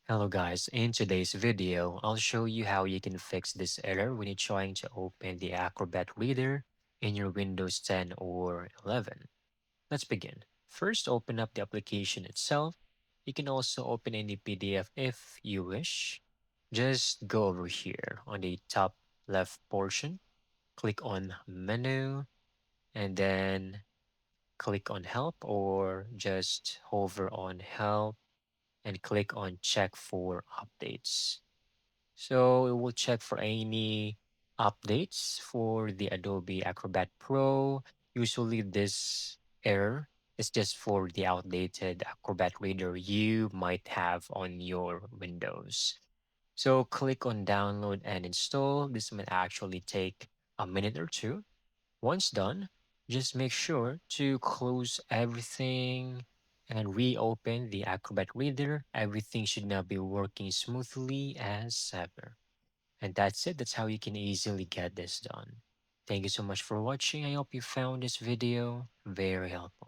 Hello guys, in today's video, I'll show you how you can fix this error when you're trying to open the Acrobat Reader in your Windows 10 or 11. Let's begin. First, open up the application itself. You can also open any PDF if you wish. Just go over here on the top left portion, click on Menu, and then click on Help or just hover on Help and click on Check for Updates. So it will check for any updates for the Adobe Acrobat Pro. Usually this error is just for the outdated Acrobat Reader you might have on your Windows. So click on download and install. This might actually take a minute or two. Once done, just make sure to close everything and reopen the Acrobat Reader. Everything should now be working smoothly as ever. And that's it. That's how you can easily get this done. Thank you so much for watching. I hope you found this video very helpful.